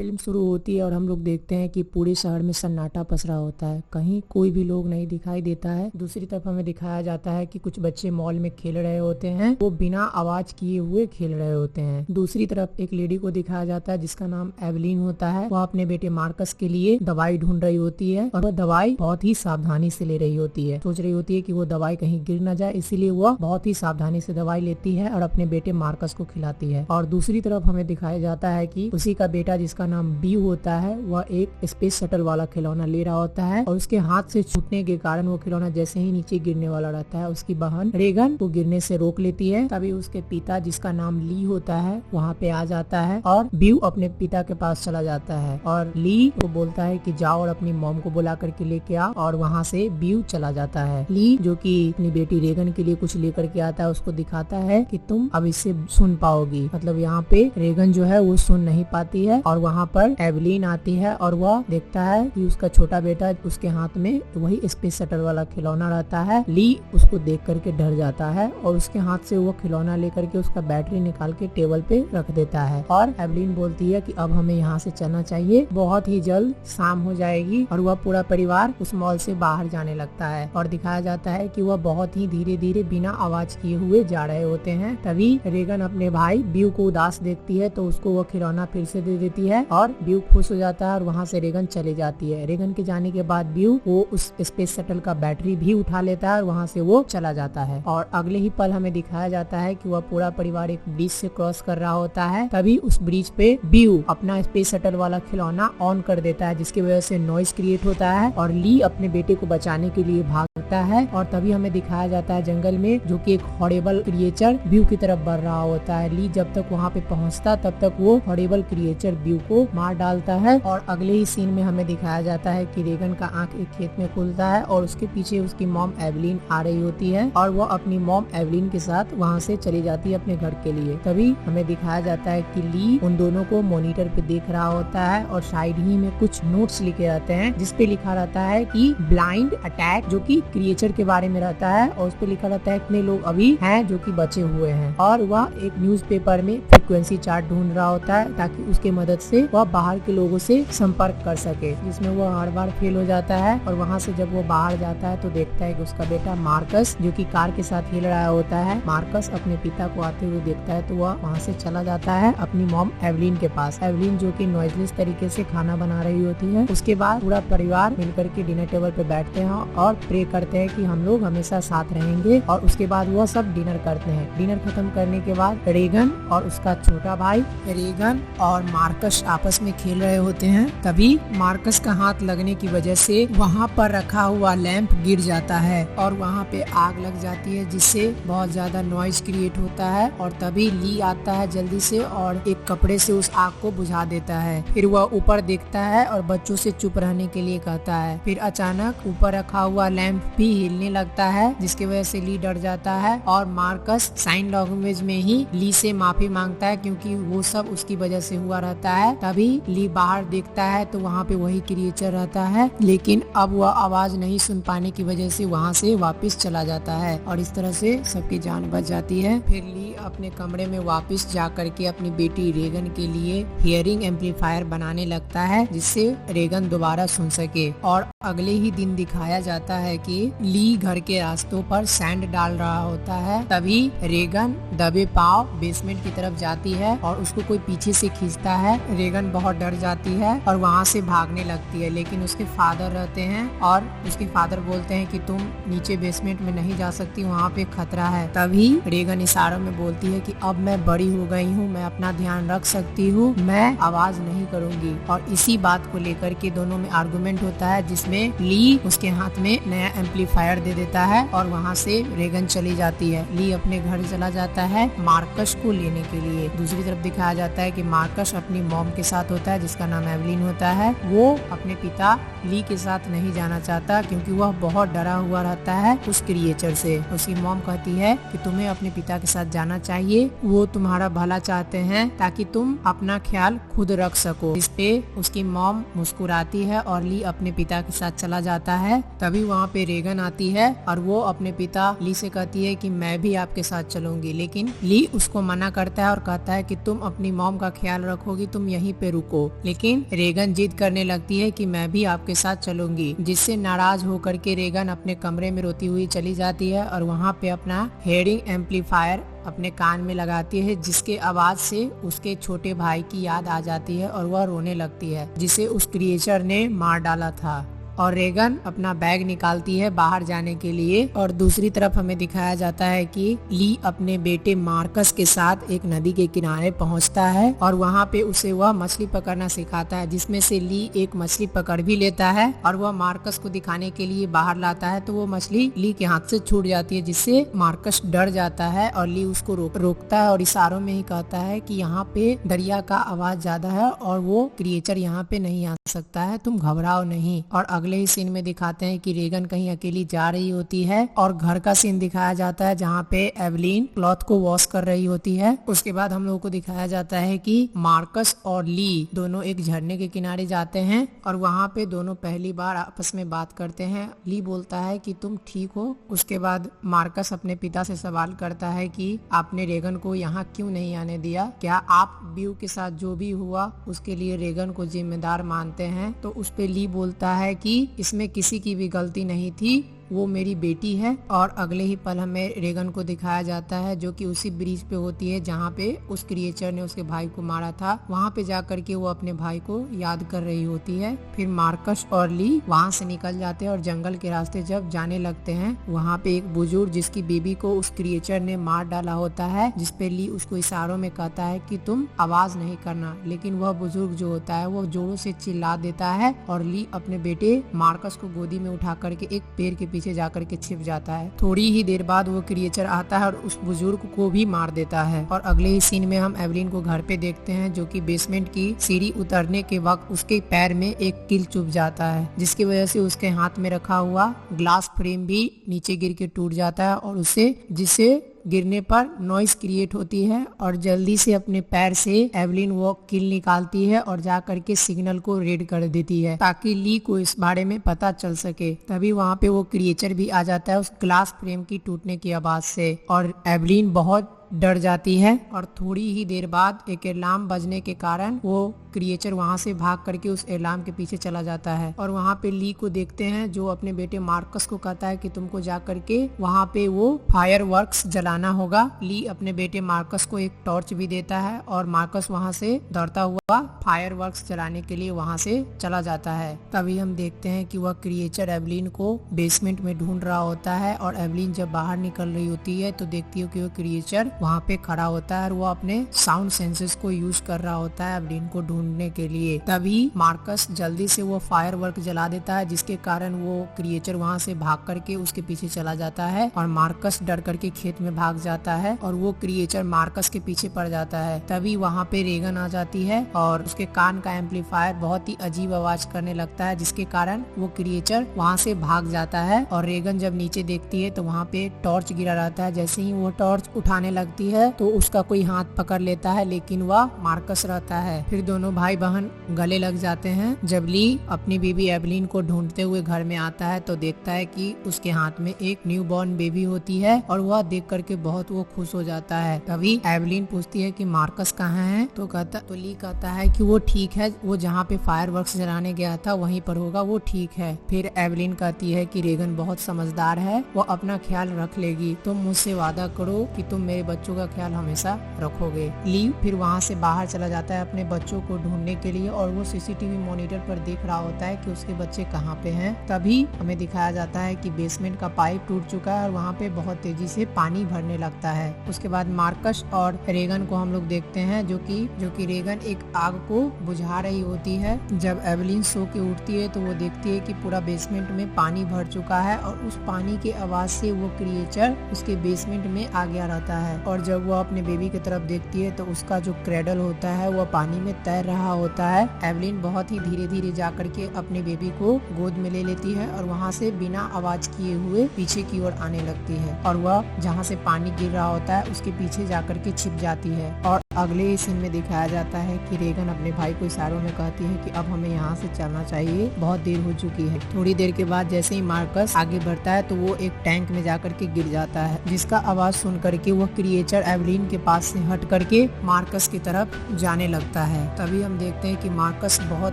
Film शुरू होती है और हम लोग देखते हैं कि पूरे शहर में सन्नाटा पसरा होता है, कहीं कोई भी लोग नहीं दिखाई देता है। दूसरी तरफ हमें दिखाया जाता है कि कुछ बच्चे मॉल में खेल रहे होते हैं, वो बिना आवाज किए हुए खेल रहे होते हैं। दूसरी तरफ एक लेडी को दिखाया जाता है जिसका नाम एवलिन होता है। वह अपने बेटे मार्कस के लिए दवाई ढूंढ रही होती है और वह दवाई बहुत ही सावधानी से ले रही होती है। सोच रही होती है कि वो दवाई कहीं गिर न जाए, इसीलिए वह बहुत ही सावधानी से दवाई लेती है और अपने बेटे मार्कस को खिलाती है। और दूसरी तरफ हमें दिखाया जाता है कि उसी का बेटा जिसका नाम बी होता है, वह एक स्पेस शटल वाला खिलौना ले रहा होता है और उसके हाथ से छूटने के कारण वो खिलौना जैसे ही नीचे गिरने वाला रहता है, उसकी बहन रेगन को गिरने से रोक लेती है। तभी उसके पिता जिसका नाम ली होता है वहाँ पे आ जाता है और ब्यू अपने पिता के पास चला जाता है और ली को बोलता है कि जाओ और अपनी मॉम को बुला करके लेके आ, और वहाँ से ब्यू चला जाता है। ली जो कि अपनी बेटी रेगन के लिए कुछ लेकर के आता है, उसको दिखाता है कि तुम अब इससे सुन पाओगी। मतलब यहाँ पे रेगन जो है वो सुन नहीं पाती है और वहाँ पर एवलिन आती है और वह देखता है कि उसका छोटा बेटा उसके हाथ में वही स्पेस शटल वाला खिलौना रहता है। ली उसको देख करके डर जाता है और उसके हाथ से वो खिलौना लेकर के उसका बैटरी निकाल के टेबल पे रख देता है और एवलिन बोलती है कि अब हमें यहाँ से चलना चाहिए, बहुत ही जल्द शाम हो जाएगी। और वह पूरा परिवार उस मॉल से बाहर जाने लगता है और दिखाया जाता है कि वह बहुत ही धीरे धीरे बिना आवाज किए हुए जा रहे होते हैं। तभी रेगन अपने भाई ब्यू को उदास देखती है तो उसको वो खिलौना फिर से दे देती है और ब्यू खुश हो जाता है और वहाँ से रेगन चली जाती है। रेगन के जाने के बाद ब्यू वो उस स्पेस शटल का बैटरी भी उठा लेता है और वहाँ से वो चला जाता है। और अगले ही पल हमें दिखाया जाता है कि वह पूरा परिवार एक ब्रिज से क्रॉस कर रहा होता है। तभी उस ब्रिज पे ब्यू अपना स्पेस शटल वाला खिलौना ऑन कर देता है जिसकी वजह से नॉइज क्रिएट होता है और ली अपने बेटे को बचाने के लिए भागता है। और तभी हमें दिखाया जाता है जंगल में जो कि एक हॉरिबल क्रिएचर ब्यू की तरफ बढ़ रहा होता है। ली जब तक वहाँ पे पहुँचता तब तक वो हॉरिबल क्रिएचर ब्यू को मार डालता है। और अगले ही सीन में हमें दिखाया जाता है कि रेगन का आंख एक खेत में खुलता है और उसके पीछे उसकी मॉम एवलिन आ रही होती है और वो अपनी मॉम एवलिन के साथ वहाँ से चली जाती है अपने घर के लिए। तभी हमें दिखाया जाता है कि ली उन दोनों को मॉनिटर पे देख रहा होता है और साइड ही में कुछ नोट्स लिखे रहते हैं जिसपे लिखा रहता है कि ब्लाइंड अटैक, जो कि क्रिएचर के बारे में रहता है और उस पे लिखा रहता है कितने लोग अभी हैं जो कि बचे हुए हैं। और वह एक न्यूज़पेपर में फ्रीक्वेंसी चार्ट ढूंढ रहा होता है ताकि उसके मदद से वह बाहर के लोगों से संपर्क कर सके, जिसमें वह हर बार फेल हो जाता है। और वहाँ से जब वो बाहर जाता है तो देखता है कि उसका बेटा मार्कस जो कि कार के साथ हिल रहा होता है। मार्कस अपने पिता को आते हुए देखता है तो वह वहाँ से चला जाता है अपनी मॉम एवलिन के पास। एवलिन जो कि नॉइजलेस तरीके से खाना बना रही होती है। उसके बाद पूरा परिवार मिलकर के डिनर टेबल पे बैठते हैं और प्रे करते हैं कि हम लोग हमेशा साथ रहेंगे। और उसके बाद वह सब डिनर करते हैं। डिनर खत्म करने के बाद रेगन और उसका छोटा भाई रेगन और मार्कस आपस में खेल रहे होते हैं। तभी मार्कस का हाथ लगने की वजह से वहाँ पर रखा हुआ लैंप गिर जाता है और वहाँ पे आग लग जाती है जिससे बहुत ज्यादा नॉइज क्रिएट होता है। और तभी ली आता है जल्दी से और एक कपड़े से उस आग को बुझा देता है। फिर वह ऊपर देखता है और बच्चों से चुप रहने के लिए कहता है। फिर अचानक ऊपर रखा हुआ लैंप भी हिलने लगता है जिसकी वजह से ली डर जाता है और मार्कस साइन लैंग्वेज में ही ली से माफी मांगता है क्योंकि वो सब उसकी वजह से हुआ रहता है। तभी ली बाहर देखता है तो वहाँ पे वही क्रिएचर रहता है, लेकिन अब वह आवाज नहीं सुन पाने की वजह से वहाँ से वापस चला जाता है और इस तरह से सबकी जान बच जाती है। फिर ली अपने कमरे में वापस जा करके अपनी बेटी रेगन के लिए हियरिंग एम्पलीफायर बनाने लगता है जिससे रेगन दोबारा सुन सके। और अगले ही दिन दिखाया जाता है कि ली घर के रास्तों पर सैंड डाल रहा होता है। तभी रेगन दबे पांव बेसमेंट की तरफ जाती है और उसको कोई पीछे से खींचता है। रेगन बहुत डर जाती है और वहाँ से भागने लगती है, लेकिन उसके फादर रहते हैं और उसके फादर बोलते हैं कि तुम नीचे बेसमेंट में नहीं जा सकती, वहाँ पे खतरा है। तभी रेगन इशारों में बोलती है कि अब मैं बड़ी हो गई हूँ, मैं अपना ध्यान रख सकती हूँ, मैं आवाज नहीं करूँगी। और इसी बात को लेकर के दोनों में आर्गुमेंट होता है जिसमें ली उसके हाथ में नया एम्पलीफायर दे देता है और वहाँ से रेगन चली जाती है। ली अपने घर चला जाता है मार्कस को लेने के लिए। दूसरी तरफ दिखाया जाता है कि मार्कस अपनी मॉम के साथ होता है जिसका नाम एवलिन होता है। वो अपने पिता ली के साथ नहीं जाना चाहता क्योंकि वह बहुत डरा हुआ रहता है उस क्रिएचर से। उसकी मॉम कहती है कि तुम्हें अपने पिता के साथ जाना चाहिए, वो तुम्हारा भला चाहते हैं ताकि तुम अपना ख्याल खुद रख सको। इस पे उसकी मॉम मुस्कुराती है और ली अपने पिता के साथ चला जाता है। तभी वहाँ पे रेगन आती है और वो अपने पिता ली से कहती है कि मैं भी आपके साथ चलूंगी, लेकिन ली उसको मना करता है और कहता है कि तुम अपनी मॉम का ख्याल रखोगी, तुम यहीं पे रुको। लेकिन रेगन जिद करने लगती है कि मैं भी आपके साथ चलूंगी, जिससे नाराज होकर के रेगन अपने कमरे में रोती हुई चली जाती है और वहाँ पे अपना हेयरिंग एम्पलीफायर अपने कान में लगाती है, जिसके आवाज से उसके छोटे भाई की याद आ जाती है और वह रोने लगती है, जिसे उस क्रिएचर ने मार डाला था। और रेगन अपना बैग निकालती है बाहर जाने के लिए। और दूसरी तरफ हमें दिखाया जाता है कि ली अपने बेटे मार्कस के साथ एक नदी के किनारे पहुंचता है और वहां पे उसे वह मछली पकड़ना सिखाता है, जिसमें से ली एक मछली पकड़ भी लेता है और वह मार्कस को दिखाने के लिए बाहर लाता है, तो वो मछली ली के हाथ से छूट जाती है, जिससे मार्कस डर जाता है और ली उसको रोकता है और इशारों में ही कहता है कि यहाँ पे दरिया का आवाज ज्यादा है और वो क्रिएचर यहाँ पे नहीं आ सकता है, तुम घबराओ नहीं। और अगले ही सीन में दिखाते हैं कि रेगन कहीं अकेली जा रही होती है और घर का सीन दिखाया जाता है जहाँ पे एवलीन क्लॉथ को वॉश कर रही होती है। उसके बाद हम लोगों को दिखाया जाता है कि मार्कस और ली दोनों एक झरने के किनारे जाते हैं और वहाँ पे दोनों पहली बार आपस में बात करते हैं। ली बोलता है कि तुम ठीक हो। उसके बाद मार्कस अपने पिता से सवाल करता है कि आपने रेगन को यहाँ क्यों नहीं आने दिया, क्या आप ब्यू के साथ जो भी हुआ उसके लिए रेगन को जिम्मेदार मानते हैं? तो उस पे ली बोलता है कि इसमें किसी की भी गलती नहीं थी, वो मेरी बेटी है। और अगले ही पल हमें रेगन को दिखाया जाता है जो कि उसी ब्रिज पे होती है जहाँ पे उस क्रिएचर ने उसके भाई को मारा था। वहाँ पे जाकर के वो अपने भाई को याद कर रही होती है। फिर मार्कस और ली वहाँ से निकल जाते हैं और जंगल के रास्ते जब जाने लगते हैं, वहाँ पे एक बुजुर्ग जिसकी बेबी को उस क्रिएचर ने मार डाला होता है, जिसपे ली उसको इशारों में कहता है कि तुम आवाज नहीं करना, लेकिन वह बुजुर्ग जो होता है वो जोरों से चिल्ला देता है और ली अपने बेटे मार्कस को गोदी में उठा करके एक पेड़ के पीछे जाकर के छिप जाता है। थोड़ी ही देर बाद वो क्रिएचर आता है और उस बुजुर्ग को भी मार देता है। और अगले ही सीन में हम एवलीन को घर पे देखते हैं जो कि बेसमेंट की सीढ़ी उतरने के वक्त उसके पैर में एक कील चुभ जाता है, जिसकी वजह से उसके हाथ में रखा हुआ ग्लास फ्रेम भी नीचे गिर के टूट जाता है और जिससे गिरने पर नॉइस क्रिएट होती है। और जल्दी से अपने पैर से एवलीन वो कील निकालती है और जा करके सिग्नल को रेड कर देती है ताकि ली को इस बारे में पता चल सके। तभी वहाँ पे वो क्रिएचर भी आ जाता है उस ग्लास फ्रेम की टूटने की आवाज से और एवलीन बहुत डर जाती है। और थोड़ी ही देर बाद एक अलार्म बजने के कारण वो क्रिएचर वहाँ से भाग करके उस अलार्म के पीछे चला जाता है और वहाँ पे ली को देखते हैं जो अपने बेटे मार्कस को कहता है कि तुमको जा करके वहाँ पे वो फायर वर्क्स जलाना होगा। ली अपने बेटे मार्कस को एक टॉर्च भी देता है और मार्कस वहाँ से दौड़ता हुआ फायर वर्क्स जलाने के लिए वहाँ से चला जाता है। तभी हम देखते हैं कि वह क्रिएचर एवलीन को बेसमेंट में ढूंढ रहा होता है और एवलीन जब बाहर निकल रही होती है तो देखती है कि वो क्रिएचर वहाँ पे खड़ा होता है और वो अपने साउंड सेंसेस को यूज कर रहा होता है एवलीन को ढूंढने के लिए। तभी मार्कस जल्दी से वो फायर वर्क जला देता है, जिसके कारण वो क्रिएचर वहाँ से भाग करके उसके पीछे चला जाता है और मार्कस डर करके खेत में भाग जाता है और वो क्रिएचर मार्कस के पीछे पड़ जाता है। तभी वहाँ पे रेगन आ जाती है और उसके कान का एम्पलीफायर बहुत ही अजीब आवाज करने लगता है, जिसके कारण वो क्रिएचर वहाँ से भाग जाता है। और रेगन जब नीचे देखती है तो वहाँ पे टॉर्च गिरा रहता है। जैसे ही वो टॉर्च उठाने लगती है तो उसका कोई हाथ पकड़ लेता है, लेकिन वह मार्कस रहता है। फिर दोनों भाई बहन गले लग जाते हैं। जब ली अपनी बीबी एवलीन को ढूंढते हुए घर में आता है तो देखता है कि उसके हाथ में एक न्यू बॉर्न बेबी होती है और वह देख करके बहुत वो खुश हो जाता है। तभी एवलीन पूछती है कि मार्कस कहाँ है, तो ली कहता है कि वो ठीक है, वो जहाँ पे फायर वर्क्स जलाने गया था वहीं पर होगा, वो ठीक है। फिर एवलीन कहती है कि रेगन बहुत समझदार है, वो अपना ख्याल रख लेगी, तुम मुझसे वादा करो कि तुम मेरे बच्चों का ख्याल हमेशा रखोगे। ली फिर वहाँ से बाहर चला जाता है अपने बच्चों को ढूंढने के लिए और वो सीसीटीवी मॉनिटर पर देख रहा होता है कि उसके बच्चे कहाँ पे हैं। तभी हमें दिखाया जाता है कि बेसमेंट का पाइप टूट चुका है और वहाँ पे बहुत तेजी से पानी भरने लगता है। उसके बाद मार्कस और रेगन को हम लोग देखते हैं जो कि रेगन एक आग को बुझा रही होती है। जब एवलीन सो के उठती है तो वो देखती है कि पूरा बेसमेंट में पानी भर चुका है और उस पानी के आवाज से वो क्रिएचर उसके बेसमेंट में आ गया रहता है। और जब वो अपने बेबी की तरफ देखती है तो उसका जो क्रेडल होता है वो पानी में तैर रहा होता है। एवलीन बहुत ही धीरे धीरे जाकर के अपने बेबी को गोद में ले लेती है और वहाँ से बिना आवाज किए हुए पीछे की ओर आने लगती है और वह जहाँ से पानी गिर रहा होता है उसके पीछे जाकर के छिप जाती है। और अगले सीन में दिखाया जाता है कि रेगन अपने भाई को इशारों में कहती है कि अब हमें यहाँ से चलना चाहिए, बहुत देर हो चुकी है। थोड़ी देर के बाद जैसे ही मार्कस आगे बढ़ता है तो वो एक टैंक में जाकर के गिर जाता है, जिसका आवाज सुन करके वह क्रिएचर एवलिन के पास से हट करके मार्कस की तरफ जाने लगता है। तभी हम देखते हैं कि मार्कस बहुत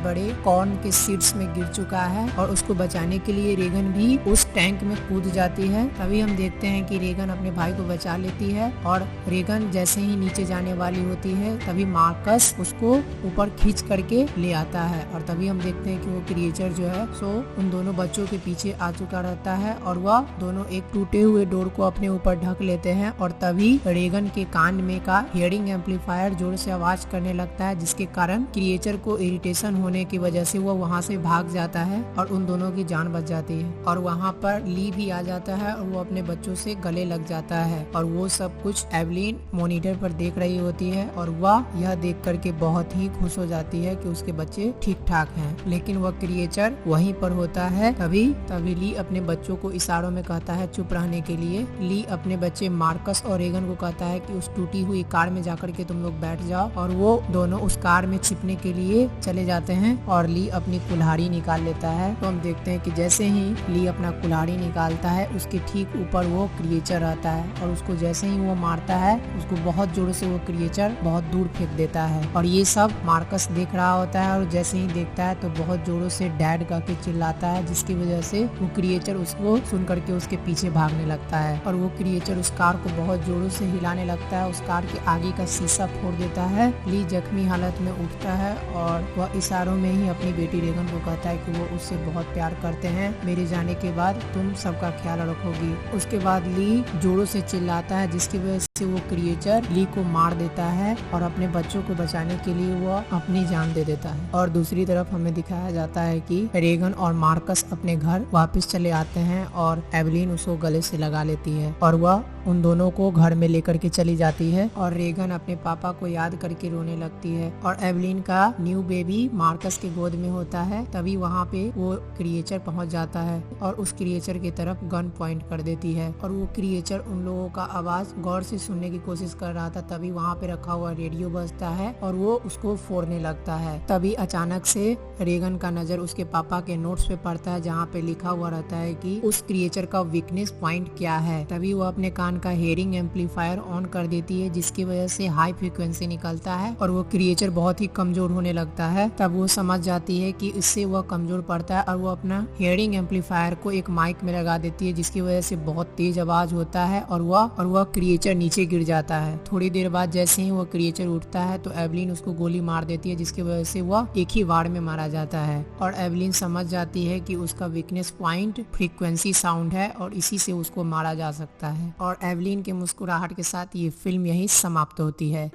बड़े कॉर्न के सीड्स में गिर चुका है और उसको बचाने के लिए रेगन भी उस टैंक में कूद जाती है। तभी हम देखते हैं कि रेगन अपने भाई को बचा लेती है और रेगन जैसे ही नीचे जाने वाली होती है तभी मार्कस उसको ऊपर खींच करके ले आता है और तभी हम देखते हैं कि वो क्रिएचर जो है सो उन दोनों बच्चों के पीछे आ चुका रहता है और वह दोनों एक टूटे हुए डोर को अपने ऊपर ढक लेते हैं और तभी रेगन के कान में का हियरिंग एम्पलीफायर जोर से आवाज करने लगता है, जिसके कारण क्रिएचर को इरिटेशन होने की वजह से वो वहाँ से भाग जाता है और उन दोनों की जान बच जाती है। और वहाँ पर ली भी आ जाता है और वो अपने बच्चों से गले लग जाता है और वो सब कुछ एवलिन मॉनिटर पर देख रही होती है और वह यह देख करके बहुत ही खुश हो जाती है कि उसके बच्चे ठीक ठाक हैं। लेकिन वह क्रिएचर वहीं पर होता है। तभी ली अपने बच्चों को इशारों में कहता है चुप रहने के लिए। ली अपने बच्चे मार्कस और रेगन को कहता है कि उस टूटी हुई कार में जाकर के तुम लोग बैठ जाओ और वो दोनों उस कार में छिपने के लिए चले जाते हैं और ली अपनी कुल्हाड़ी निकाल लेता है। तो हम देखते हैं कि जैसे ही ली अपना कुल्हाड़ी निकालता है उसके ठीक ऊपर वो क्रिएचर आता है और उसको जैसे ही वो मारता है उसको बहुत जोर से वो क्रिएचर बहुत दूर फेंक देता है और ये सब मार्कस देख रहा होता है और जैसे ही देखता है तो बहुत जोरों से डैड कह के चिल्लाता है, जिसकी वजह से वो क्रिएचर उसको सुन करके उसके पीछे भागने लगता है और वो क्रिएचर उस कार को बहुत जोरों से हिलाने लगता है। उस कार के आगे का शीशा फोड़ देता है। ली जख्मी हालत में उठता है और वह इशारों में ही अपनी बेटी रेगन को कहता है कि वो उससे बहुत प्यार करते हैं, मेरे जाने के बाद तुम सबका ख्याल रखोगी। उसके बाद ली जोरों से चिल्लाता है, जिसकी वजह से वो क्रिएचर ली को मार देता है और अपने बच्चों को बचाने के लिए वो अपनी जान दे देता है। और दूसरी तरफ हमें दिखाया जाता है कि रेगन और मार्कस अपने घर वापस चले आते हैं और एवलिन उसको गले से लगा लेती है और वह उन दोनों को घर में लेकर के चली जाती है और रेगन अपने पापा को याद करके रोने लगती है और एवलिन का न्यू बेबी मार्कस के गोद में होता है। तभी वहाँ पे वो क्रिएचर पहुँच जाता है और उस क्रिएचर की तरफ गन पॉइंट कर देती है और वो क्रिएचर उन लोगों का आवाज गौर से सुनने की कोशिश कर रहा था। तभी वहाँ पे रखा हुआ रेडियो बजता है और वो उसको फोड़ने लगता है। तभी अचानक से रेगन का नजर उसके पापा के नोट्स पे पड़ता है, जहाँ पे लिखा हुआ रहता है कि उस क्रिएचर का वीकनेस पॉइंट क्या है। तभी वो अपने कान का हियरिंग एम्पलीफायर ऑन कर देती है, जिसकी वजह से हाई फ्रीक्वेंसी निकलता है और वो क्रिएचर बहुत ही कमजोर होने लगता है। तब वो समझ जाती है कि इससे वह कमजोर पड़ता है और वो अपना हियरिंग एम्पलीफायर को एक माइक में लगा देती है, जिसकी वजह से बहुत तेज आवाज होता है और वह क्रिएचर नीचे गिर जाता है। थोड़ी देर बाद जैसे ही वो क्रिएचर उठता है तो एवलिन उसको गोली मार देती है, जिसकी वजह से वह एक ही वार में मारा जाता है और एवलिन समझ जाती है कि उसका वीकनेस पॉइंट फ्रीक्वेंसी साउंड है और इसी से उसको मारा जा सकता है। और एवलिन के मुस्कुराहट के साथ ये फिल्म यही समाप्त होती है।